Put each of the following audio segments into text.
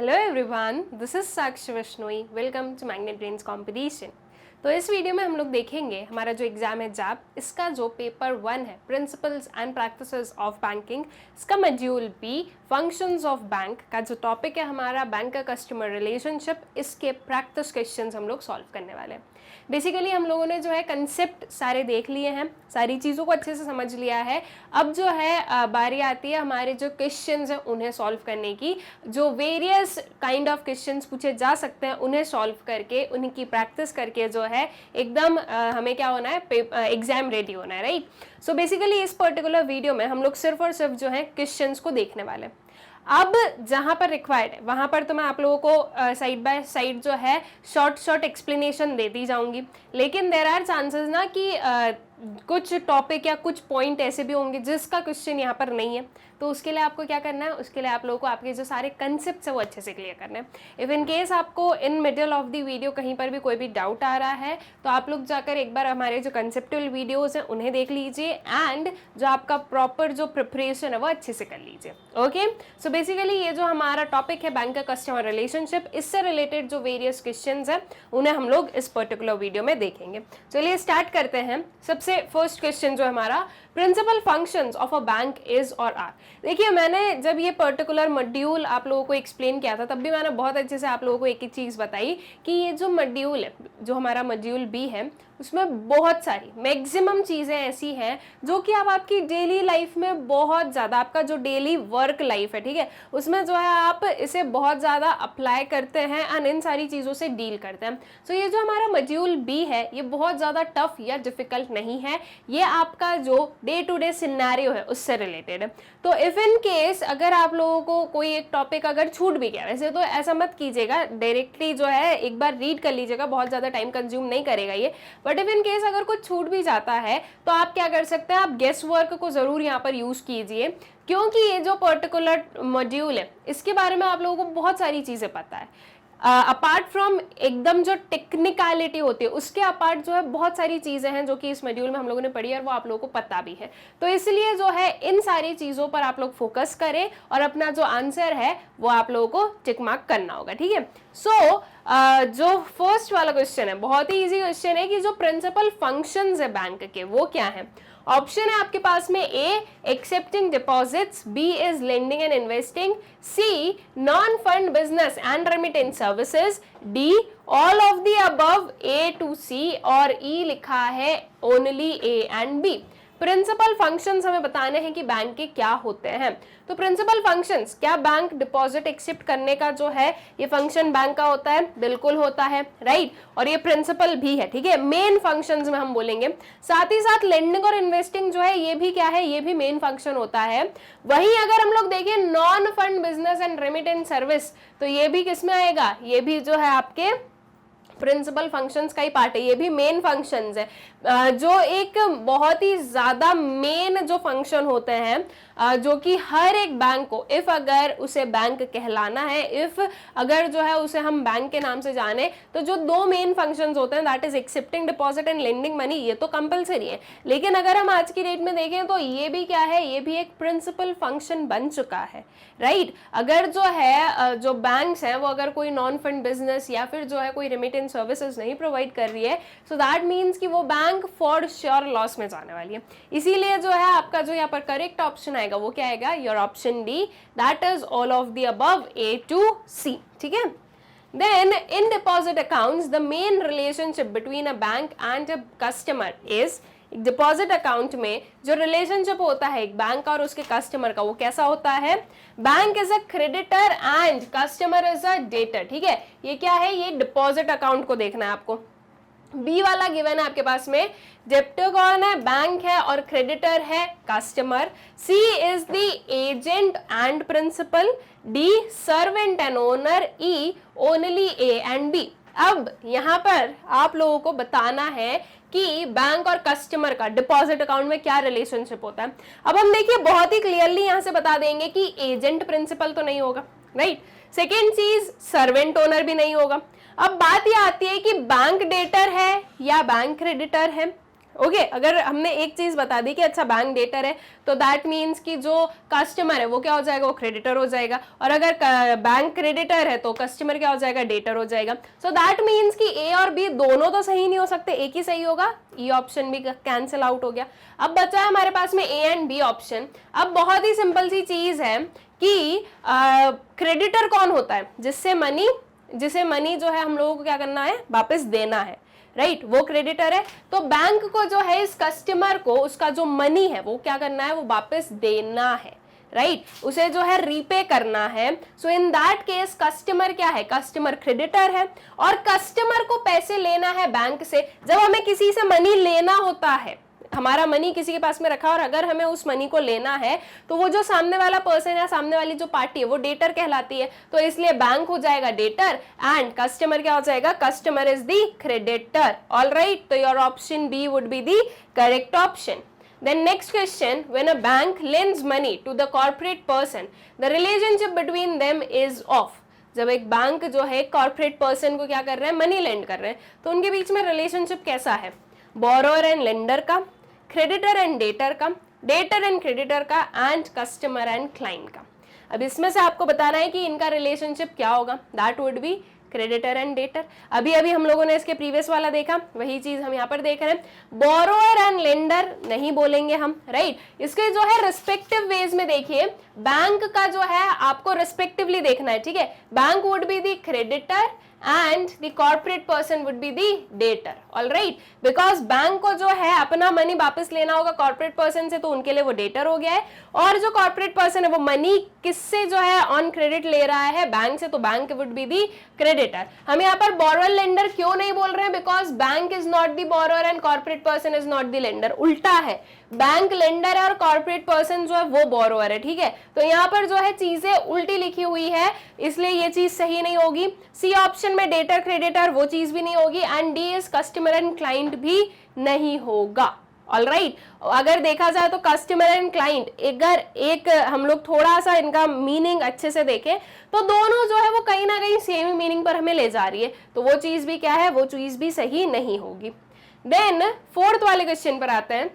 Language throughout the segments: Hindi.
Hello everyone, this is Sakshi Vishnoi. Welcome to Magnet Brains competition. तो इस वीडियो में हम लोग देखेंगे हमारा जो एग्जाम है जैब, इसका जो पेपर 1 है principles and practices of banking, इसका module B functions of bank का जो टॉपिक है हमारा बैंक का कस्टमर रिलेशनशिप, इसके प्रैक्टिस क्वेश्चंस हम लोग सॉल्व करने वाले हैं। बेसिकली हम लोगों ने जो है कंसेप्ट सारे देख लिए हैं, सारी चीज़ों को अच्छे से समझ लिया है। अब जो है बारी आती है हमारे जो क्वेश्चंस हैं उन्हें सॉल्व करने की। जो वेरियस काइंड ऑफ क्वेश्चंस पूछे जा सकते हैं उन्हें सॉल्व करके, उनकी प्रैक्टिस करके जो है एकदम हमें क्या होना है, एग्जाम रेडी होना है, राइट। सो बेसिकली इस पर्टिकुलर वीडियो में हम लोग सिर्फ और सिर्फ जो है क्वेश्चंस को देखने वाले हैं। अब जहाँ पर रिक्वायर्ड है वहाँ पर तो मैं आप लोगों को साइड बाय साइड जो है शॉर्ट एक्सप्लेनेशन देती जाऊँगी, लेकिन देयर आर चांसेस ना कि कुछ टॉपिक या कुछ पॉइंट ऐसे भी होंगे जिसका क्वेश्चन यहाँ पर नहीं है, तो उसके लिए आपको क्या करना है, उसके लिए आप लोगों को आपके जो सारे कंसेप्ट है वो अच्छे से क्लियर करना है। इफ इन केस आपको in middle of the video कहीं पर भी कोई भी डाउट आ रहा है तो आप लोग जाकर एक बार हमारे जो कंसेप्चुअल वीडियोज़ हैं उन्हें देख लीजिए, एंड जो आपका प्रॉपर जो प्रिपरेशन है वो अच्छे से कर लीजिए। ओके, सो बेसिकली ये जो हमारा टॉपिक है बैंक का कस्टमर रिलेशनशिप, इससे रिलेटेड जो वेरियस क्वेश्चंस हैं उन्हें हम लोग इस पर्टिकुलर वीडियो में देखेंगे। चलिए स्टार्ट करते हैं। सबसे फर्स्ट क्वेश्चन जो हमारा, principal functions of a bank is or are. देखिए, मैंने जब ये पर्टिकुलर मॉड्यूल आप लोगों को एक्सप्लेन किया था तब भी मैंने बहुत अच्छे से आप लोगों को एक एक चीज़ बताई कि ये जो मॉड्यूल है, जो हमारा मॉड्यूल बी है, उसमें बहुत सारी मैक्सिमम चीज़ें ऐसी हैं जो कि आप आपकी डेली लाइफ में बहुत ज़्यादा, आपका जो डेली वर्क लाइफ है, ठीक है, उसमें जो है आप इसे बहुत ज़्यादा अप्लाई करते हैं एंड इन सारी चीज़ों से डील करते हैं। सो ये जो हमारा मॉड्यूल बी है ये बहुत ज़्यादा टफ या डिफिकल्ट नहीं है, ये आपका जो डे टू डे सिनेरियो है उससे रिलेटेड है। तो इफ इन केस अगर आप लोगों को कोई एक टॉपिक अगर छूट भी गया, वैसे तो ऐसा मत कीजिएगा, डायरेक्टली जो है एक बार रीड कर लीजिएगा, बहुत ज़्यादा टाइम कंज्यूम नहीं करेगा ये। बट इफ इन केस अगर कुछ छूट भी जाता है तो आप क्या कर सकते हैं, आप गेस वर्क को जरूर यहाँ पर यूज कीजिए, क्योंकि ये जो पर्टिकुलर मॉड्यूल है इसके बारे में आप लोगों को बहुत सारी चीजें पता है। अपार्ट फ्रॉम एकदम जो टेक्निकलिटी होती है उसके अपार्ट जो है बहुत सारी चीज़ें हैं जो कि इस मॉड्यूल में हम लोगों ने पढ़ी और वो आप लोगों को पता भी है। तो इसलिए जो है इन सारी चीज़ों पर आप लोग फोकस करें और अपना जो आंसर है वो आप लोगों को टिक मार्क करना होगा, ठीक है। सो जो फर्स्ट वाला क्वेश्चन है बहुत ही इजी क्वेश्चन है कि जो प्रिंसिपल फंक्शंस है बैंक के वो क्या है। ऑप्शन है आपके पास में, A accepting deposits, B is lending and investing, C non fund business and remittance services, D all of the above A to C, और ई लिखा है only A and B. Principal functions हमें बताने हैं कि बैंक के क्या होते हैं। तो प्रिंसिपल फंक्शंस, क्या बैंक डिपॉजिट एक्सेप्ट करने का जो है ये फंक्शन बैंक का होता है? बिल्कुल होता है, राइट। और ये प्रिंसिपल भी है, ठीक है, मेन फंक्शंस में हम बोलेंगे। साथ ही साथ लेंडिंग और इन्वेस्टिंग जो है ये भी क्या है, ये भी मेन फंक्शन होता है। वहीं अगर हम लोग देखें non fund business and remittance service, तो ये भी किसमें आएगा, ये भी जो है आपके प्रिंसिपल फंक्शंस का ही पार्ट है, ये भी मेन फंक्शंस है। जो एक बहुत ही ज्यादा मेन जो फंक्शन होते हैं जो कि हर एक बैंक को, इफ अगर उसे बैंक कहलाना है, इफ अगर जो है उसे हम बैंक के नाम से जाने, तो जो दो मेन फंक्शंस होते हैं that is accepting deposit and lending money, ये तो कंपलसरी है। लेकिन अगर हम आज की डेट में देखें तो ये भी क्या है, ये भी एक प्रिंसिपल फंक्शन बन चुका है, राइट। अगर जो है जो बैंक्स हैं वो अगर कोई नॉन फंड बिजनेस या फिर जो है कोई रेमिटेंस सर्विसेज नहीं प्रोवाइड कर रही है, सो दैट मीन्स कि वो बैंक फॉर श्योर लॉस में जाने वाली है। इसीलिए जो है आपका जो यहाँ पर करेक्ट ऑप्शन आएगा वो क्या आएगा, your option D, that is all of the above A to C, ठीक है। Then in deposit accounts, the main relationship between a bank and a customer is, deposit account में जो रिलेशनशिप होता है एक बैंक और उसके कस्टमर का वो कैसा होता है, bank is a creditor and customer is a debtor, ठीक है। ये क्या है, ये डिपॉजिट अकाउंट को देखना है आपको। बी वाला गिवन है आपके पास में, डेप्टर कौन है, बैंक है, और क्रेडिटर है customer. C is the agent and principal, D servant and owner, E only A and B. अब यहाँ पर आप लोगों को बताना है कि बैंक और कस्टमर का डिपॉजिट अकाउंट में क्या रिलेशनशिप होता है। अब हम देखिए बहुत ही क्लियरली यहाँ से बता देंगे कि एजेंट प्रिंसिपल तो नहीं होगा, राइट। सेकेंड चीज, सर्वेंट ओनर भी नहीं होगा। अब बात यह आती है कि बैंक डेटर है या बैंक क्रेडिटर है। ओके अगर हमने एक चीज बता दी कि अच्छा बैंक डेटर है तो दैट मीन्स कि जो कस्टमर है वो क्या हो जाएगा, वो क्रेडिटर हो जाएगा, और अगर बैंक क्रेडिटर है तो कस्टमर क्या हो जाएगा, डेटर हो जाएगा। सो दैट मीन्स कि ए और बी दोनों तो सही नहीं हो सकते, एक ही सही होगा, ई ऑप्शन भी कैंसिल आउट हो गया। अब बचा है हमारे पास में ए एंड बी ऑप्शन। अब बहुत ही सिंपल सी चीज है कि क्रेडिटर कौन होता है, जिसे मनी जो है हम लोगों को क्या करना है, वापस देना है, राइट, वो क्रेडिटर है। तो बैंक को जो है इस कस्टमर को उसका जो मनी है वो क्या करना है, वो वापस देना है, राइट, उसे जो है रीपे करना है। सो इन दैट केस कस्टमर क्या है, कस्टमर क्रेडिटर है, और कस्टमर को पैसे लेना है बैंक से। जब हमें किसी से मनी लेना होता है, हमारा मनी किसी के पास में रखा और अगर हमें उस मनी को लेना है तो वो जो सामने वाला पर्सन या सामने वाली जो पार्टी है वो डेटर कहलाती है। तो इसलिए बैंक हो जाएगा डेटर एंड कस्टमर क्या हो जाएगा, customer is the creditor. Alright, तो your option B would be the correct option. Then next question, when a bank lends money to the corporate person, the relationship between them is of। जब एक बैंक जो है कॉर्पोरेट पर्सन को क्या कर रहे हैं, मनी लेंड कर रहे हैं, तो उनके बीच में रिलेशनशिप कैसा है, बोरोअर एंड लेंडर का, क्रेडिटर एंड डेटर का, डेटर एंड क्रेडिटर का, एंड कस्टमर एंड क्लाइंट का। अब इसमें से आपको बताना है कि इनका रिलेशनशिप क्या होगा, that would be creditor and debtor. अभी हम लोगों ने इसके प्रीवियस वाला देखा, वही चीज हम यहाँ पर देख रहे हैं। बोरोअर एंड लेंडर नहीं बोलेंगे हम, राइट, इसके जो है रिस्पेक्टिव वेज में देखिए, बैंक का जो है आपको रिस्पेक्टिवली देखना है, ठीक है। Bank would be the creditor and the corporate person would be the debtor, all right, because bank को जो है अपना मनी वापस लेना होगा कॉर्पोरेट पर्सन से, तो उनके लिए वो डेटर हो गया है, और जो कॉर्पोरेट पर्सन है वो मनी किससे जो है ऑन क्रेडिट ले रहा है, बैंक से, तो bank would be the creditor. हम यहाँ पर बोरोअर लेंडर क्यों नहीं बोल रहे हैं, because bank is not the borrower and corporate person is not the lender, उल्टा है, बैंक लेंडर है और कॉर्पोरेट पर्सन जो है वो बोरोअर है, ठीक है। तो यहाँ पर जो है चीजें उल्टी लिखी हुई है, इसलिए ये चीज सही नहीं होगी। सी ऑप्शन में डेटर क्रेडिटर वो चीज भी नहीं होगी, and D is customer and client भी नहीं होगा। ऑलराइट, अगर देखा जाए तो कस्टमर एंड क्लाइंट, अगर एक हम लोग थोड़ा सा इनका मीनिंग अच्छे से देखें तो दोनों जो है वो कहीं ना कहीं सेम मीनिंग पर हमें ले जा रही है, तो वो चीज भी क्या है, वो चीज भी सही नहीं होगी। देन फोर्थ वाले क्वेश्चन पर आते हैं।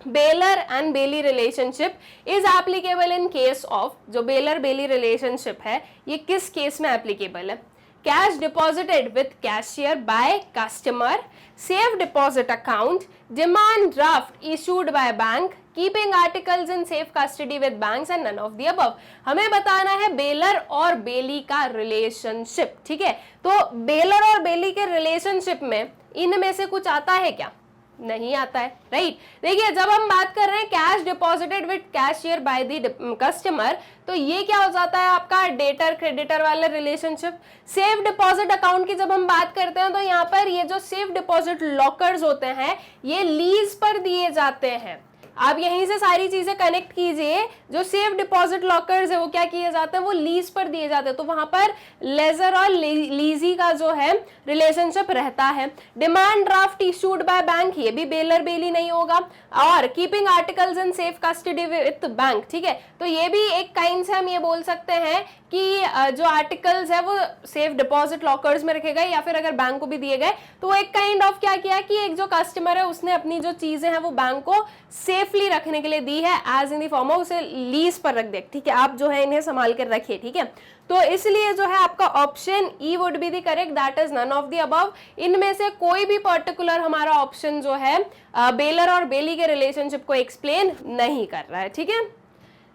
Bailor and bailee relationship is applicable in case of, जो बेलर बेली रिलेशनशिप है ये किस केस में एप्लीकेबल है, cash deposited with cashier by customer, safe deposit account, demand draft issued by bank, keeping articles in safe custody with banks, and none of the above. हमें बताना है बेलर और बेली का रिलेशनशिप, ठीक है। तो बेलर और बेली के रिलेशनशिप में इनमें से कुछ आता है क्या, नहीं आता है, राइट। देखिए जब हम बात कर रहे हैं cash deposited with cashier by the customer, तो ये क्या हो जाता है आपका डेटर क्रेडिटर वाला रिलेशनशिप। सेफ डिपॉजिट अकाउंट की जब हम बात करते हैं तो यहाँ पर ये जो सेफ डिपॉजिट लॉकर्स होते हैं ये लीज पर दिए जाते हैं। आप यहीं से सारी चीजें कनेक्ट कीजिए, जो सेफ डिपॉजिट लॉकर्स है वो क्या किए जाते हैं, वो लीज पर दिए जाते हैं, तो वहां पर लेजर और लीजी का जो है रिलेशनशिप रहता है। Demand draft issued by bank, ये भी बेलर बेली नहीं होगा, और keeping articles in safe custody with bank, ठीक है। तो ये भी एक काइंड से हम ये बोल सकते हैं कि जो आर्टिकल्स है वो सेफ डिपॉजिट लॉकर्स में रखे गए, या फिर अगर बैंक को भी दिए गए तो वो एक काइंड ऑफ क्या किया कि एक जो कस्टमर है उसने अपनी जो चीजें हैं वो बैंक को सेफली रखने के लिए दी है, as in the form of उसे लीज पर रख दे, ठीक है, आप जो है इन्हें संभाल कर रखिए, ठीक है। तो इसलिए जो है आपका option E would be the correct, that is none of the above. इनमें से कोई भी पर्टिकुलर हमारा ऑप्शन जो है बेलर और बेली के रिलेशनशिप को एक्सप्लेन नहीं कर रहा है, ठीक है।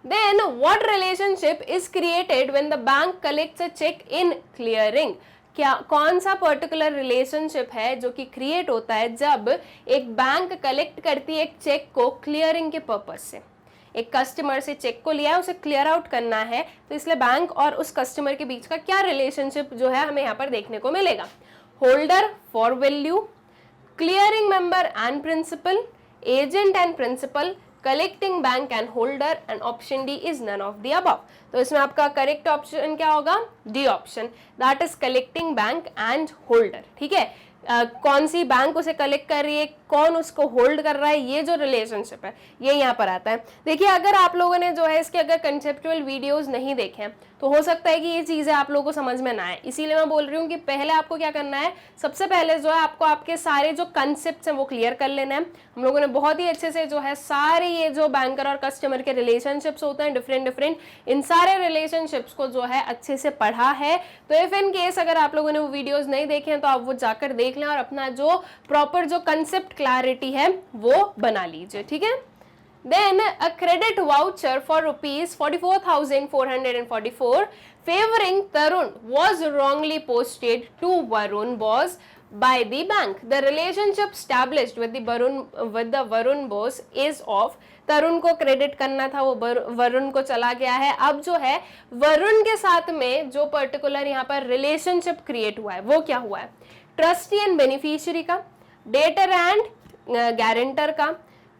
Then what relationship is created when the bank collects a check in clearing? क्या कौन सा पर्टिकुलर रिलेशनशिप है जो कि क्रिएट होता है जब एक बैंक कलेक्ट करती है एक चेक को क्लियरिंग के पर्पज से। एक कस्टमर से चेक को लिया है, उसे क्लियर आउट करना है, तो इसलिए बैंक और उस कस्टमर के बीच का क्या रिलेशनशिप जो है हमें यहाँ पर देखने को मिलेगा। Holder for value, clearing member and principal, agent and principal, collecting bank and holder, and option D is none of the above. तो इसमें आपका करेक्ट ऑप्शन क्या होगा, D option, that is collecting bank and holder, ठीक है। कौन सी बैंक उसे कलेक्ट कर रही है, कौन उसको होल्ड कर रहा है, ये जो रिलेशनशिप है ये यहाँ पर आता है। देखिए अगर आप लोगों ने जो है इसके अगर कंसेप्चुअल वीडियोस नहीं देखे हैं तो हो सकता है कि ये चीज़ें आप लोगों को समझ में ना आए, इसीलिए मैं बोल रही हूँ कि पहले आपको क्या करना है, सबसे पहले जो है आपको आपके सारे जो कंसेप्ट हैं वो क्लियर कर लेना है। हम लोगों ने बहुत ही अच्छे से जो है सारे ये जो बैंकर और कस्टमर के रिलेशनशिप्स होते हैं डिफरेंट, इन सारे रिलेशनशिप्स को जो है अच्छे से पढ़ा है। तो इफ इन केस अगर आप लोगों ने वो वीडियोस नहीं देखे हैं तो आप वो जाकर देख लें और अपना जो प्रॉपर जो कंसेप्ट क्लैरिटी है वो बना लीजिए, ठीक है। Then a credit voucher for rupees 44,444 favoring Tarun was wrongly posted to Varun boss by the bank. The relationship established with the Varun boss is of तरुण को क्रेडिट करना था, वो वरुण को चला गया है। अब जो है वरुण के साथ में जो पर्टिकुलर यहाँ पर रिलेशनशिप क्रिएट हुआ है वो क्या हुआ है, ट्रस्टी एंड बेनिफिशियरी का, डेटर एंड गारंटर का,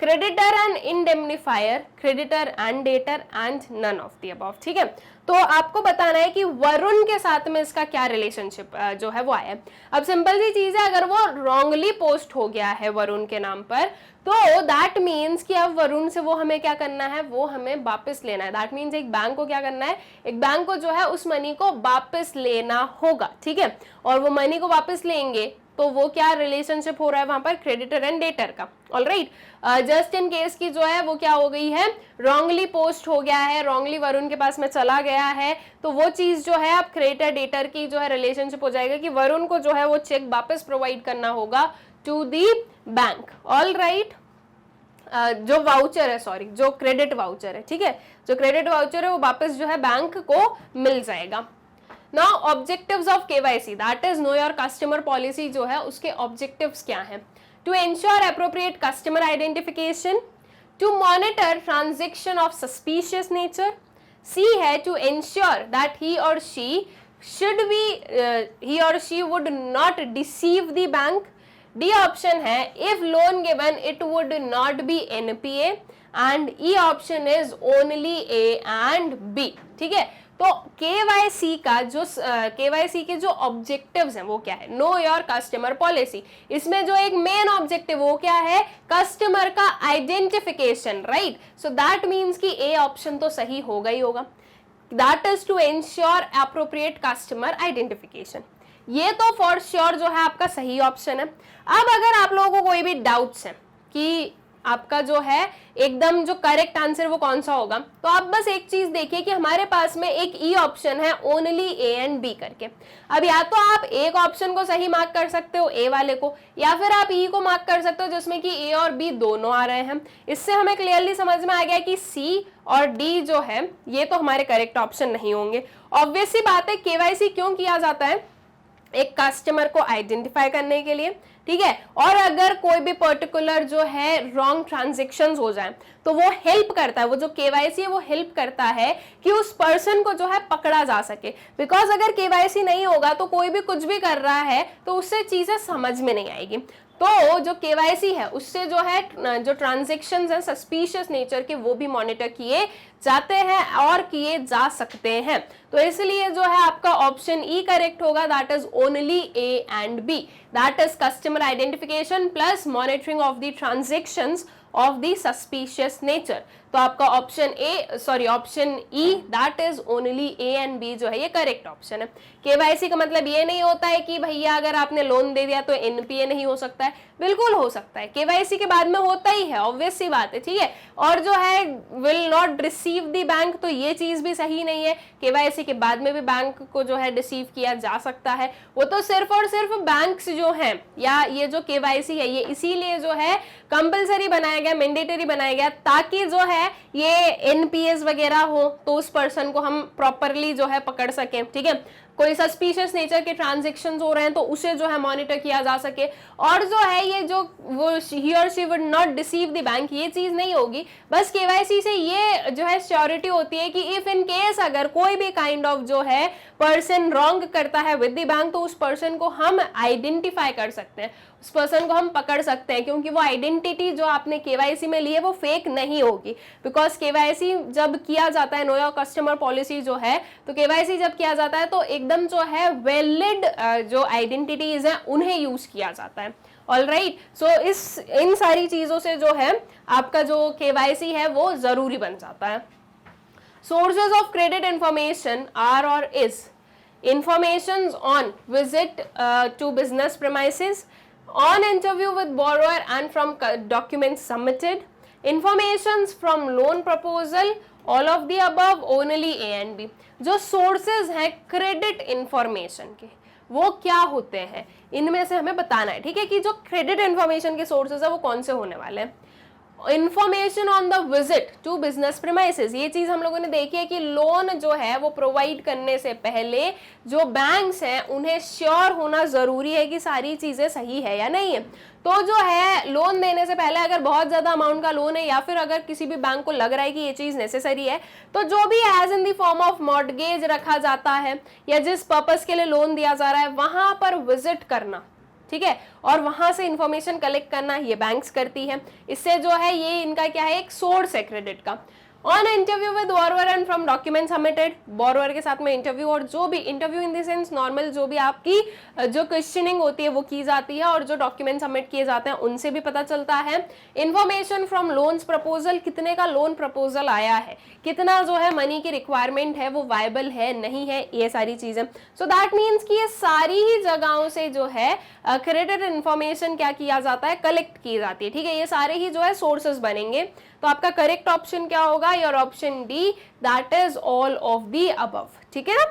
creditor and indemnifier, creditor and debtor and none of the above, ठीक है। तो आपको बताना है कि वरुण के साथ में इसका क्या रिलेशनशिप जो है वो आया है। अब सिंपल सी चीज है, अगर वो रॉन्गली पोस्ट हो गया है वरुण के नाम पर तो दैट मीन्स कि अब वरुण से वो हमें क्या करना है, वो हमें वापस लेना है। दैट मीन्स एक बैंक को क्या करना है, एक बैंक को जो है उस मनी को वापस लेना होगा, ठीक है। और वो मनी को वापस लेंगे तो वो क्या रिलेशनशिप हो रहा है वहां पर, क्रेडिटर एंड डेटर का। ऑलराइट, जस्ट इन केस की जो है वो क्या हो गई है, रॉन्गली पोस्ट हो गया है, रॉन्गली वरुण के पास में चला गया है, तो वो चीज जो है अब क्रेडिटर डेटर की जो है रिलेशनशिप हो जाएगा कि वरुण को जो है वो चेक वापस प्रोवाइड करना होगा टू दी बैंक। ऑलराइट, जो वाउचर है, सॉरी जो क्रेडिट वाउचर है, ठीक है, जो क्रेडिट वाउचर है वो वापस जो है बैंक को मिल जाएगा। Now objectives of KYC, that is know your customer policy जो है उसके ऑब्जेक्टिव्स क्या हैं, to ensure appropriate customer identification, to monitor transaction of suspicious nature, C है to ensure that he or she would not deceive the bank, D option है if loan given it would not be NPA, and E option is only A and B, ठीक है। तो केवाईसी का जो केवाईसी के जो ऑब्जेक्टिव्स हैं वो क्या है, नो योर कस्टमर पॉलिसी, इसमें जो एक मेन ऑब्जेक्टिव वो क्या है, कस्टमर का identification, right. So that means कि ए ऑप्शन तो सही होगा ही होगा, that is to ensure appropriate customer identification, ये तो फॉर श्योर जो है आपका सही ऑप्शन है। अब अगर आप लोगों को कोई भी डाउट्स हैं कि आपका जो है एकदम जो करेक्ट आंसर वो कौन सा होगा, तो आप बस एक चीज देखिए कि हमारे पास में एक ई ऑप्शन है ओनली ए एंड बी करके। अब या तो आप एक ऑप्शन को सही मार्क कर सकते हो ए वाले को, या फिर आप ई को मार्क कर सकते हो जिसमें कि ए और बी दोनों आ रहे हैं। इससे हमें क्लियरली समझ में आ गया कि सी और डी जो है ये तो हमारे करेक्ट ऑप्शन नहीं होंगे। ऑब्वियस सी बात है, केवाईसी क्यों किया जाता है, एक कस्टमर को आइडेंटिफाई करने के लिए, ठीक है। और अगर कोई भी पर्टिकुलर जो है रॉन्ग ट्रांजैक्शंस हो जाए तो वो हेल्प करता है, वो जो केवाईसी है वो हेल्प करता है कि उस पर्सन को जो है पकड़ा जा सके। बिकॉज अगर केवाईसी नहीं होगा तो कोई भी कुछ भी कर रहा है तो उससे चीजें समझ में नहीं आएगी। तो जो केवाईसी है उससे जो है जो ट्रांजैक्शंस हैं सस्पिशियस नेचर के वो भी मॉनिटर किए जाते हैं और किए जा सकते हैं। तो इसलिए जो है आपका ऑप्शन ई करेक्ट होगा, that is only A and B, that is customer identification plus monitoring of the transactions of the suspicious nature. तो आपका option A sorry option E that is only A and B जो है ये करेक्ट ऑप्शन है। केवाईसी का मतलब ये नहीं होता है कि भैया अगर आपने लोन दे दिया तो एनपीए नहीं हो सकता है, बिल्कुल हो सकता है, केवाईसी के बाद में होता ही है, ऑब्वियस सी बात है, ठीक है। और जो है will not receive the bank, तो ये चीज भी सही नहीं है, केवाईसी के बाद में भी बैंक को जो है रिसीव किया जा सकता है। वो तो सिर्फ और सिर्फ बैंक्स जो हैं या ये जो केवाईसी है ये इसीलिए जो है कंपलसरी बनाया गया, मैंडेटरी बनाया गया, ताकि जो है ये एनपीएस वगैरह हो तो उस पर्सन को हम प्रॉपरली जो है पकड़ सकें, ठीक है। कोई सस्पिशियस नेचर के ट्रांजैक्शंस हो रहे हैं तो उसे जो है मॉनिटर किया जा सके। और जो है ये जो वो ही और she would not deceive the bank, ये चीज नहीं होगी। बस केवाईसी से ये जो है श्योरिटी होती है कि इफ इन केस अगर कोई भी काइंड ऑफ जो है पर्सन रॉन्ग करता है विद द बैंक तो उस पर्सन को हम आइडेंटिफाई कर सकते हैं, उस पर्सन को हम पकड़ सकते हैं, क्योंकि वो आइडेंटिटी जो आपने केवाईसी में ली है वो फेक नहीं होगी। बिकॉज केवाईसी जब किया जाता है, नो योर कस्टमर पॉलिसी जो है, तो केवाईसी जब किया जाता है तो एकदम जो है वैलिड जो आइडेंटिटीज हैं उन्हें यूज किया जाता है। ऑलराइट, सो इन सारी चीजों से जो है आपका जो केवाईसी है वो जरूरी बन जाता है। Sources of credit information are or is informations on visit to business premises, on interview with borrower and from documents submitted, informations from loan proposal, all of the above, only A and B. जो sources हैं credit information के वो क्या होते हैं, इनमें से हमें बताना है, ठीक है, कि जो credit information के sources है वो कौन से होने वाले हैं. Information on the visit to business premises, ये चीज हम लोगों ने देखी है कि लोन जो है वो प्रोवाइड करने से पहले जो बैंक्स हैं उन्हें श्योर होना जरूरी है कि सारी चीजें सही है या नहीं है. तो जो है लोन देने से पहले अगर बहुत ज्यादा अमाउंट का लोन है या फिर अगर किसी भी बैंक को लग रहा है कि ये चीज नेसेसरी है, तो जो भी as in the form of mortgage रखा जाता है या जिस पर्पस के लिए लोन दिया जा रहा है वहां पर विजिट करना, ठीक है, और वहां से इंफॉर्मेशन कलेक्ट करना ये बैंक्स करती है. इससे जो है ये इनका क्या है, एक सोर्स है क्रेडिट का. On interview with borrower and from document submitted, borrower के साथ में इंटरव्यू और जो भी interview in the sense normal जो भी आपकी जो क्वेश्चनिंग होती है वो की जाती है और जो डॉक्यूमेंट सबमिट किए जाते हैं उनसे भी पता चलता है. इंफॉर्मेशन फ्रॉम लोन्स प्रपोजल, कितने का लोन प्रपोजल आया है, कितना जो है मनी की रिक्वायरमेंट है वो वायबल है नहीं है, ये सारी चीजें. सो दैट मीन्स कि ये सारी ही जगहों से जो है क्रेडिट इंफॉर्मेशन क्या किया जाता है, कलेक्ट की जाती है, ठीक है. ये सारे ही जो है सोर्सेस बनेंगे. तो आपका करेक्ट ऑप्शन क्या होगा, your option D, that is all of the above, ठीक है ना.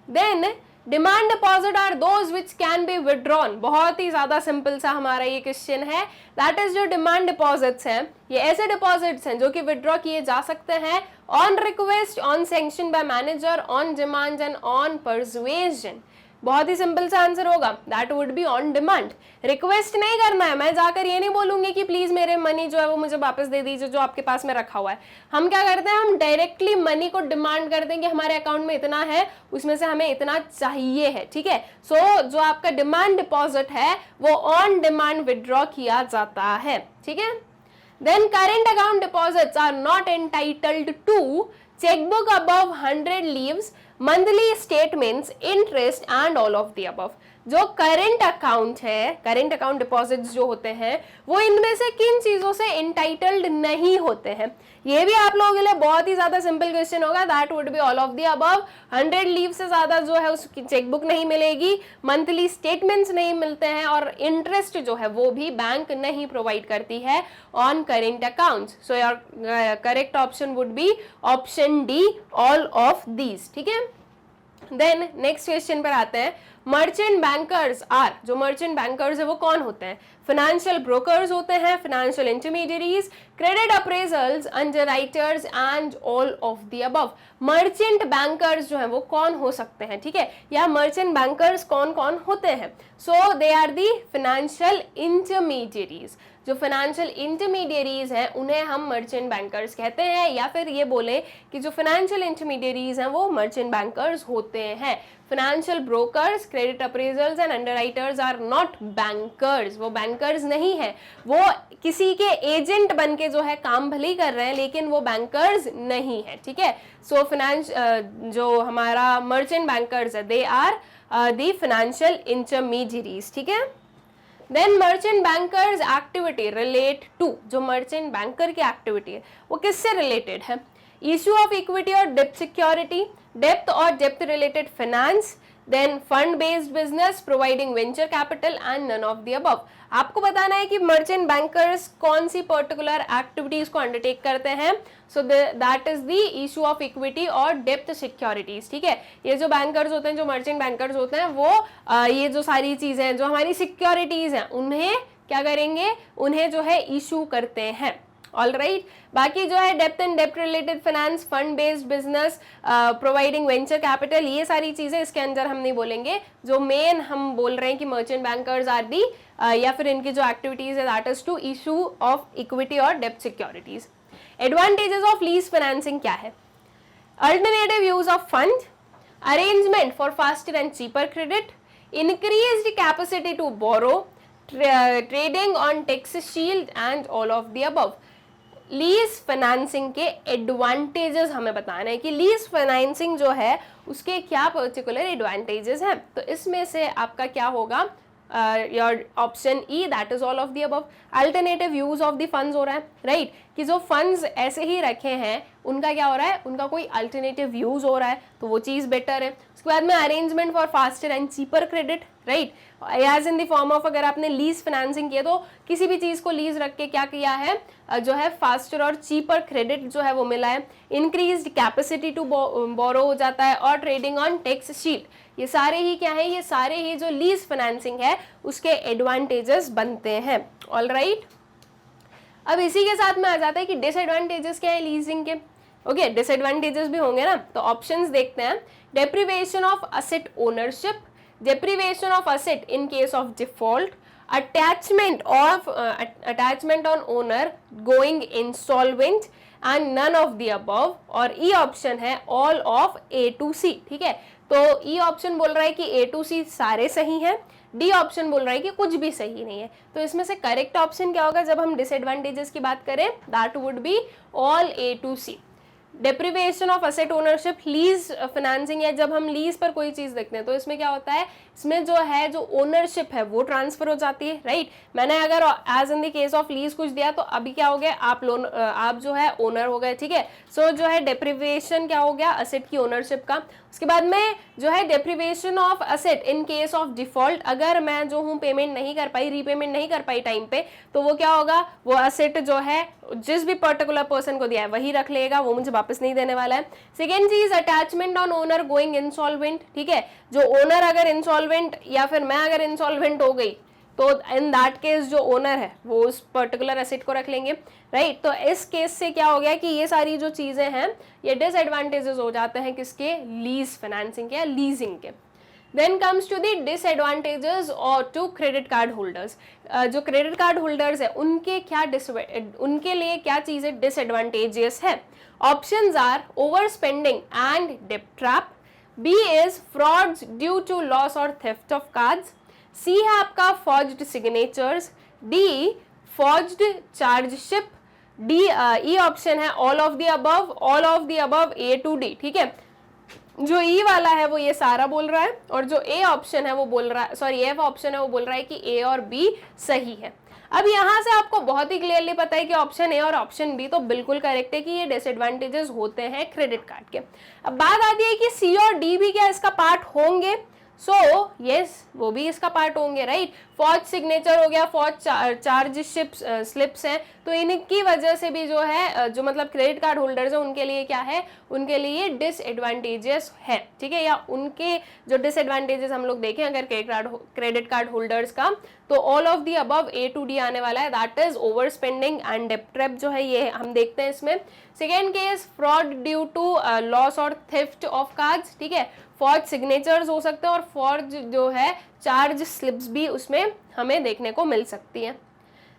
Then demand deposit are those which can be withdrawn, बहुत ही ज्यादा सिंपल सा हमारा ये क्वेश्चन है. दैट इज जो डिमांड डिपॉजिट्स हैं ये ऐसे डिपॉजिट्स हैं जो कि विड्रॉ किए जा सकते हैं on request, on sanction bye manager, on demand and on persuasion. बहुत ही सिंपल सा आंसर होगा, that would be on demand. Request नहीं करना है, मैं जाकर ये नहीं बोलूंगी कि प्लीज मेरे मनी जो है वो मुझे वापस दे दीजिए जो आपके पास में रखा हुआ है. हम क्या करते हैं, हम डायरेक्टली मनी को डिमांड कर देंगे, हमारे अकाउंट में इतना है उसमें से हमें इतना चाहिए है, ठीक है. सो जो आपका डिमांड डिपॉजिट है वो ऑन डिमांड विड्रॉ किया जाता है, ठीक है. Then current account deposits are not entitled to chequebook above 100 leaves, monthly statements, interest and all of the above. जो करेंट अकाउंट है, करेंट अकाउंट डिपॉजिट्स जो होते हैं वो इनमें से किन चीजों से एंटाइटल्ड नहीं होते हैं, ये भी आप लोगों के लिए बहुत ही ज्यादा सिंपल क्वेश्चन होगा. That would be all of the above. 100 leave से ज्यादा जो है उसकी चेकबुक नहीं मिलेगी, मंथली स्टेटमेंट्स नहीं मिलते हैं और इंटरेस्ट जो है वो भी बैंक नहीं प्रोवाइड करती है on current accounts. So your correct option would B option D, all of these, ठीक है. देन नेक्स्ट क्वेश्चन पर आते हैं. मर्चेंट बैंकर्स आर, जो मर्चेंट बैंकर्स है वो कौन होते हैं, फाइनेंशियल ब्रोकर्स होते हैं, financial intermediaries, credit appraisals, underwriters and all of the above. Merchant bankers जो है वो कौन हो सकते हैं, ठीक है, या मर्चेंट बैंकर्स कौन कौन होते हैं. So they are the financial intermediaries. जो फाइनेंशियल इंटरमीडियरीज हैं उन्हें हम मर्चेंट बैंकर्स कहते हैं, या फिर ये बोले कि जो फाइनेंशियल इंटरमीडियरीज हैं वो मर्चेंट बैंकर्स होते हैं. Financial brokers, credit appraisals and underwriters are not bankers, वो बैंकर्स नहीं है, वो किसी के एजेंट बन के जो है काम भले ही कर रहे हैं लेकिन वो बैंकर्स नहीं है, ठीक है. सो फाइनेंस जो हमारा मर्चेंट बैंकर्स है they are the financial intermediaries, ठीक है. Then merchant bankers activity relate to, जो मर्चेंट बैंकर की एक्टिविटी है वो किससे रिलेटेड है, इश्यू ऑफ इक्विटी और डेप्थ सिक्योरिटी, डेप्थ और डेप्थ related finance, then fund based business, providing venture capital and none of the above. आपको बताना है कि मर्चेंट बैंकर्स कौन सी पर्टिकुलर एक्टिविटीज को अंडरटेक करते हैं. So that is the issue of equity और डेप्थ सिक्योरिटीज, ठीक है. ये जो बैंकर्स होते हैं, जो मर्चेंट बैंकर्स होते हैं वो ये जो सारी चीजें जो हमारी सिक्योरिटीज हैं उन्हें क्या करेंगे, उन्हें जो है इशू करते हैं. All right. बाकी जो है depth and depth related finance, fund based business, providing venture capital, ये सारी चीजें इसके अंदर हम नहीं बोलेंगे. जो मेन हम बोल रहे हैं कि मर्चेंट बैंकर्स आर दी या फिर इनकी जो एक्टिविटीज है that is to issue of equity और डेप्थ securities. Advantages of lease financing क्या है, alternative use of fund, arrangement for faster and cheaper credit, increased capacity to borrow, trading on tax shield and all of the above. Lease financing के एडवांटेजेस हमें बताना है कि लीज फाइनेंसिंग जो है उसके क्या पर्टिकुलर एडवांटेजेस हैं. तो इसमें से आपका क्या होगा, your option E, that is all of the above. Alternative use of the funds हो रहा है, राइट. कि जो फंड्स ऐसे ही रखे हैं उनका क्या हो रहा है, उनका कोई अल्टरनेटिव यूज हो रहा है, तो वो चीज बेटर है। उसके बाद में arrangement for faster and cheaper credit, right, as in the form of अगर आपने लीज फाइनेंसिंग किया तो किसी भी चीज को लीज रख के क्या किया है, जो है फास्टर और चीपर क्रेडिट जो है वो मिला है। इंक्रीज्ड कैपेसिटी टू बोरो हो जाता है, और ट्रेडिंग ऑन टेक्स शीट, ये सारे ही क्या है, ये सारे ही जो लीज फाइनेंसिंग है उसके एडवांटेजेस बनते हैं। ऑल राइट, अब इसी के साथ में आ जाता है कि डिसएडवांटेजेस क्या है लीजिंग के। ओके, डिसएडवांटेजेस भी होंगे ना, तो ऑप्शंस देखते हैं। Deprivation of asset ownership, deprivation of asset in case of default, attachment on owner going insolvent and none of the above, और E ऑप्शन है all of A to C। ठीक है, तो E ऑप्शन बोल रहा है कि A to C सारे सही हैं, डी ऑप्शन बोल रहा है कि कुछ भी सही नहीं है। तो इसमें से करेक्ट ऑप्शन क्या होगा जब हम डिसएडवांटेजेस की बात करें, that would be all A to C। Deprivation of asset ownership, lease financing है, जब हम लीज पर कोई चीज देखते हैं तो इसमें क्या होता है, इसमें जो है जो ओनरशिप है वो ट्रांसफर हो जाती है, राइट। मैंने अगर as in the case of lease कुछ दिया तो अभी क्या हो गया, आप जो है ओनर हो गए, ठीक है। सो जो है डेप्रिवेशन क्या हो गया, असेट की ओनरशिप का। उसके बाद में जो है deprivation of asset in case of default, अगर मैं जो हूँ पेमेंट नहीं कर पाई, रीपेमेंट नहीं कर पाई टाइम पे, तो वो क्या होगा, वो असेट जो है जिस भी पर्टिकुलर पर्सन को दिया है वही रख लेगा, वो मुझे वापस नहीं देने वाला है। सेकेंड चीज, attachment on owner going insolvent, ठीक है, जो ओनर अगर इंसॉल्वेंट या फिर मैं अगर इंसॉल्वेंट हो गई तो इन दैट केस जो ओनर है वो उस पर्टिकुलर एसेट को रख लेंगे, राइट। तो इस केस से क्या हो गया कि ये सारी जो चीजें हैं ये डिसएडवांटेजेस हो जाते हैं किसके, लीज फाइनेंसिंग के या लीजिंग के। Then comes to the disadvantages or to credit card holders। जो क्रेडिट कार्ड होल्डर्स है उनके लिए क्या चीजें डिसएडवांटेजेस है। Options are over spending and डेब्ट trap, B is frauds due to loss और थेफ्ट ऑफ कार्ड्स, सी है आपका forged signatures, D forged chargeship, D E option है all of the above A to D. ठीक है, जो ई वाला है वो ये सारा बोल रहा है, और जो ए ऑप्शन है वो बोल रहा है, सॉरी एफ ऑप्शन है वो बोल रहा है कि ए और बी सही है। अब यहाँ से आपको बहुत ही क्लियरली पता है कि ऑप्शन ए और ऑप्शन बी तो बिल्कुल करेक्ट है कि ये डिसएडवांटेजेस होते हैं क्रेडिट कार्ड के। अब बात आती है कि सी और डी भी क्या इसका पार्ट होंगे, सो यस वो भी इसका पार्ट होंगे, राइट। फॉर्ज सिग्नेचर हो गया, फॉर्ज चार्जशिप स्लिप्स हैं, तो इनकी वजह से भी जो है जो मतलब क्रेडिट कार्ड होल्डर्स हैं उनके लिए क्या है, उनके लिए डिसएडवांटेजेस है, ठीक है। या उनके जो डिसएडवांटेजेस हम लोग देखें अगर क्रेडिट कार्ड होल्डर्स का, तो all of the above A to D आने वाला है, that is over spending and डेब्ट ट्रैप जो है ये हम देखते हैं इसमें। Second case fraud due to loss और थेफ्ट ऑफ कार्ड्स, ठीक है, फॉर्ज सिग्नेचर्स हो सकते हैं और फॉर्ज जो है चार्ज स्लिप्स भी उसमें हमें देखने को मिल सकती है।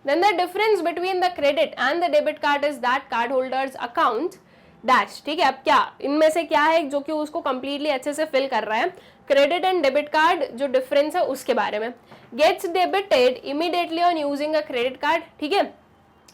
Then the difference between the credit and the debit card is that card holders account dash, ठीक है। अब क्या इनमें से क्या है जो कि उसको completely अच्छे से फिल कर रहा है, क्रेडिट एंड डेबिट कार्ड जो डिफरेंस है उसके बारे में। Gets debited immediately on using a credit card, ठीक है।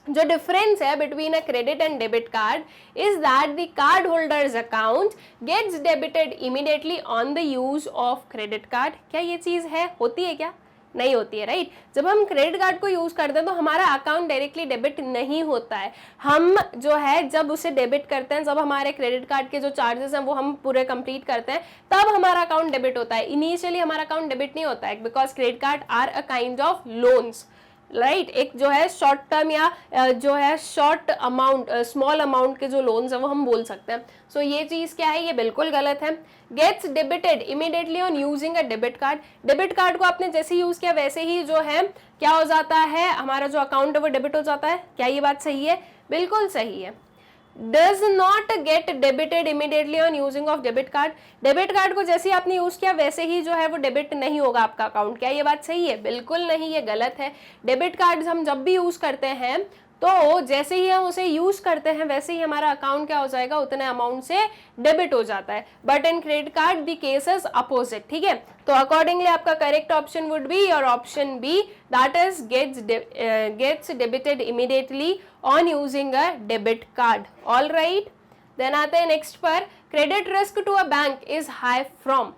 जो डिफरेंस है between a credit and debit card is that the card holders account gets debited immediately on the use of credit card. क्या ये चीज है, होती है क्या, नहीं होती है, राइट। जब हम क्रेडिट कार्ड को यूज करते हैं तो हमारा अकाउंट डायरेक्टली डेबिट नहीं होता है, हम जो है जब उसे डेबिट करते हैं, जब हमारे क्रेडिट कार्ड के जो चार्जेस हैं वो हम पूरे कंप्लीट करते हैं तब हमारा अकाउंट डेबिट होता है। इनिशियली हमारा अकाउंट डेबिट नहीं होता है, because credit cards are a kind of loans, right. एक जो है शॉर्ट टर्म या जो है शॉर्ट अमाउंट स्मॉल अमाउंट के जो लोन्स हैं वो हम बोल सकते हैं। सो ये चीज़ क्या है, ये बिल्कुल गलत है। Gets debited immediately on using a debit card, debit card को आपने जैसे यूज किया वैसे ही जो है क्या हो जाता है, हमारा जो अकाउंट है वो डेबिट हो जाता है। क्या ये बात सही है, बिल्कुल सही है। Does not gate debited immediately on using of debit card, debit card को जैसे ही आपने यूज किया वैसे ही जो है वो डेबिट नहीं होगा आपका अकाउंट। क्या ये बात सही है, बिल्कुल नहीं, ये गलत है। डेबिट कार्ड हम जब भी यूज करते हैं तो जैसे ही हम उसे यूज करते हैं वैसे ही हमारा अकाउंट क्या हो जाएगा, उतने अमाउंट से डेबिट हो जाता है। But in credit card the case is opposite, ठीक है। तो अकॉर्डिंगली आपका correct option would be your option B, that is gets debited immediately on using a debit card. All right, then आते हैं नेक्स्ट पर, credit risk to a bank is high from.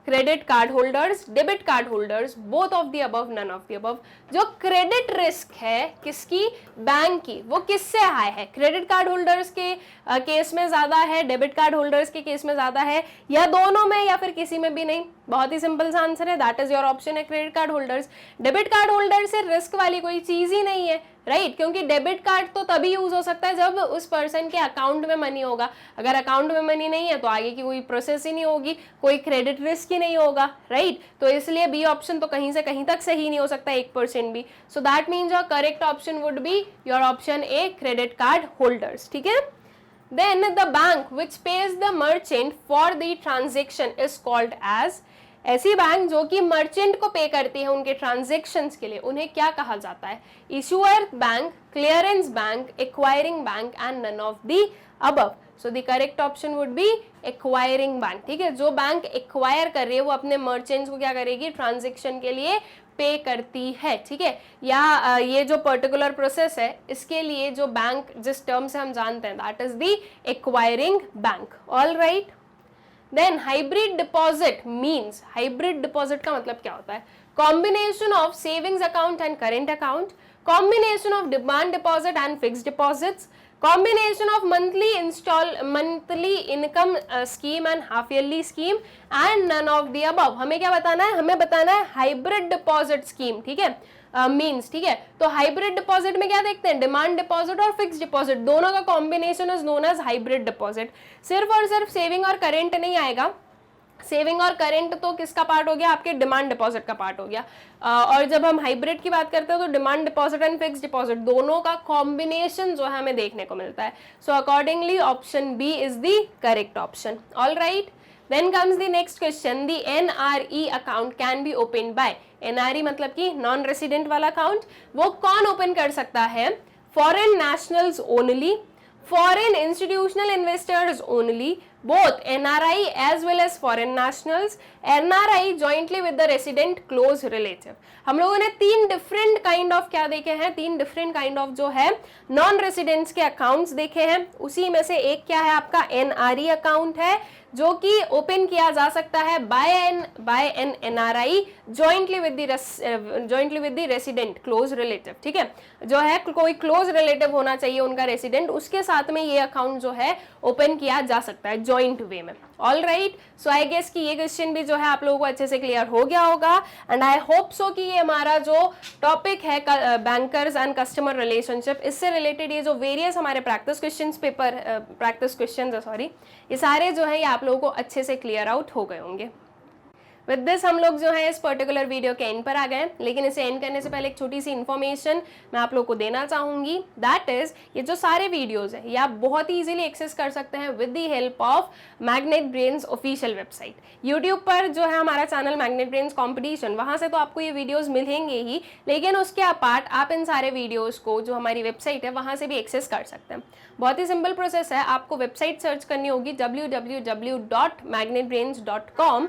Credit card holders, debit card holders, both of the above, none of the above. जो क्रेडिट रिस्क है किसकी, बैंक की, वो किससे हाई है, क्रेडिट कार्ड होल्डर्स के केस में ज्यादा है, डेबिट कार्ड होल्डर्स के केस में ज्यादा है, या दोनों में, या फिर किसी में भी नहीं। बहुत ही सिंपल सा आंसर है, दैट इज योर ऑप्शन है credit card holders. Debit card holder से रिस्क वाली कोई चीज ही नहीं है, राइट क्योंकि डेबिट कार्ड तो तभी यूज हो सकता है जब उस पर्सन के अकाउंट में मनी होगा। अगर अकाउंट में मनी नहीं है तो आगे की कोई प्रोसेस ही नहीं होगी, कोई क्रेडिट रिस्क ही नहीं होगा, राइट। तो इसलिए बी ऑप्शन तो कहीं से कहीं तक सही नहीं हो सकता 1% भी। सो that means your correct option would be your option A, credit card holders, ठीक है। Then the bank which pays the merchant for the transaction is called as, ऐसी बैंक जो कि मर्चेंट को पे करती है उनके ट्रांजेक्शन्स के लिए, उन्हें क्या कहा जाता है, issuer bank, clearance bank, acquiring bank and none of the above. So the correct option would be acquiring bank, ठीक है। जो बैंक एक्वायर कर रही है वो अपने मर्चेंट्स को क्या करेगी, ट्रांजेक्शन के लिए पे करती है, ठीक है। या ये जो पर्टिकुलर प्रोसेस है इसके लिए जो बैंक जिस टर्म से हम जानते हैं that is the acquiring bank, all right. Then hybrid deposit means, hybrid deposit का मतलब क्या होता है, combination of savings account and current account, combination of demand deposit and fixed deposits, combination of monthly income scheme and half yearly scheme and none of the above। हमें क्या बताना है, हमें बताना है हाइब्रिड डिपॉजिट स्कीम, ठीक है, मींस, ठीक है। तो हाइब्रिड डिपॉजिट में क्या देखते हैं, डिमांड डिपॉजिट और फिक्स्ड डिपॉजिट दोनों का combination is known as hybrid deposit. सिर्फ और सिर्फ सेविंग और करेंट नहीं आएगा, सेविंग और करेंट तो किसका पार्ट हो गया, आपके डिमांड डिपॉजिट का पार्ट हो गया। और जब हम हाइब्रिड की बात करते हैं तो demand deposit and fixed deposit दोनों का कॉम्बिनेशन जो है हमें देखने को मिलता है। So accordingly option B is the correct option, all right. Then comes the next question, the NRE account can be open by, NRE मतलब कि नॉन रेसिडेंट वाला अकाउंट, वो कौन ओपन कर सकता है, foreign nationals only, foreign institutional investors only, both NRI as well as foreign nationals, NRI jointly with the resident close relative। हम लोगों ने तीन डिफरेंट काइंड ऑफ क्या देखे हैं, तीन डिफरेंट काइंड ऑफ जो है नॉन रेसिडेंट्स के अकाउंट्स देखे हैं। उसी में से एक क्या है आपका NRE अकाउंट है जो कि ओपन किया जा सकता है by an NRI jointly with the resident close relative, ठीक है। जो है कोई क्लोज रिलेटिव होना चाहिए उनका रेसिडेंट, उसके साथ में ये अकाउंट जो है ओपन किया जा सकता है जॉइंट वे में, all right. So I guess कि ये क्वेश्चन भी जो है आप लोगों को अच्छे से क्लियर हो गया होगा एंड आई होप सो कि ये हमारा जो टॉपिक है बैंकर्स एंड कस्टमर रिलेशनशिप, इससे रिलेटेड ये जो वेरियस हमारे प्रैक्टिस क्वेश्चंस सॉरी, ये सारे जो है ये आप लोगों को अच्छे से क्लियर आउट हो गए होंगे। विद दिस हम लोग जो है इस पर्टिकुलर वीडियो के एंड पर आ गए, लेकिन इसे एंड करने से पहले एक छोटी सी इन्फॉर्मेशन मैं आप लोग को देना चाहूंगी, दैट इज ये जो सारे वीडियोस है ये आप बहुत ही इजीली एक्सेस कर सकते हैं with the help of magnet brains official website. YouTube पर जो है हमारा चैनल मैग्नेट ब्रेन्स कॉम्पिटिशन, वहां से तो आपको ये वीडियोस मिलेंगे ही, लेकिन उसके अपार्ट आप इन सारे वीडियोस को जो हमारी वेबसाइट है वहां से भी एक्सेस कर सकते हैं। बहुत ही सिंपल प्रोसेस है, आपको वेबसाइट सर्च करनी होगी www.magnetbrains.com।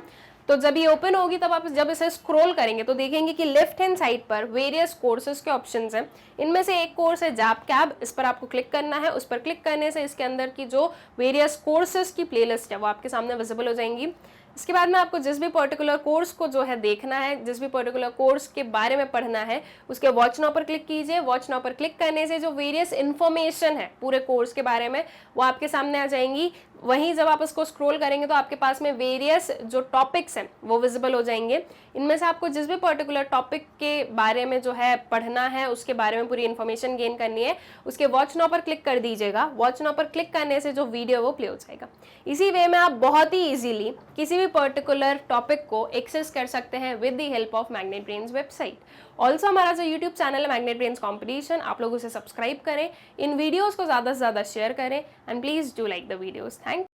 तो जब ये ओपन होगी तब आप जब इसे स्क्रॉल करेंगे तो देखेंगे कि लेफ्ट हैंड साइड पर वेरियस कोर्सेज के ऑप्शंस हैं। इनमें से एक कोर्स है जैप कैब, इस पर आपको क्लिक करना है। उस पर क्लिक करने से इसके अंदर की जो वेरियस कोर्सेज की प्लेलिस्ट है वो आपके सामने विजिबल हो जाएंगी। इसके बाद में आपको जिस भी पर्टिकुलर कोर्स को जो है देखना है, जिस भी पर्टिकुलर कोर्स के बारे में पढ़ना है, उसके वॉच नाउ पर क्लिक कीजिए। वॉच नाउ पर क्लिक करने से जो वेरियस इन्फॉर्मेशन है पूरे कोर्स के बारे में वो आपके सामने आ जाएंगी। वहीं जब आप इसको स्क्रॉल करेंगे तो आपके पास में वेरियस जो टॉपिक्स हैं वो विजिबल हो जाएंगे। इनमें से आपको जिस भी पर्टिकुलर टॉपिक के बारे में जो है पढ़ना है, उसके बारे में पूरी इन्फॉर्मेशन गेन करनी है, उसके वॉच नाउ पर क्लिक कर दीजिएगा। वॉच नाउ पर क्लिक करने से जो वीडियो वो प्ले हो जाएगा। इसी वे में आप बहुत ही ईजिली किसी भी पर्टिकुलर टॉपिक को एक्सेस कर सकते हैं with the help of magnet brains website. Also हमारा जो यूट्यूब चैनल है मैग्नेट ब्रेन्स कॉम्पिटिशन, आप लोग उसे सब्सक्राइब करें, इन वीडियोज़ को ज़्यादा से ज़्यादा शेयर करें and please do like the videos. Thank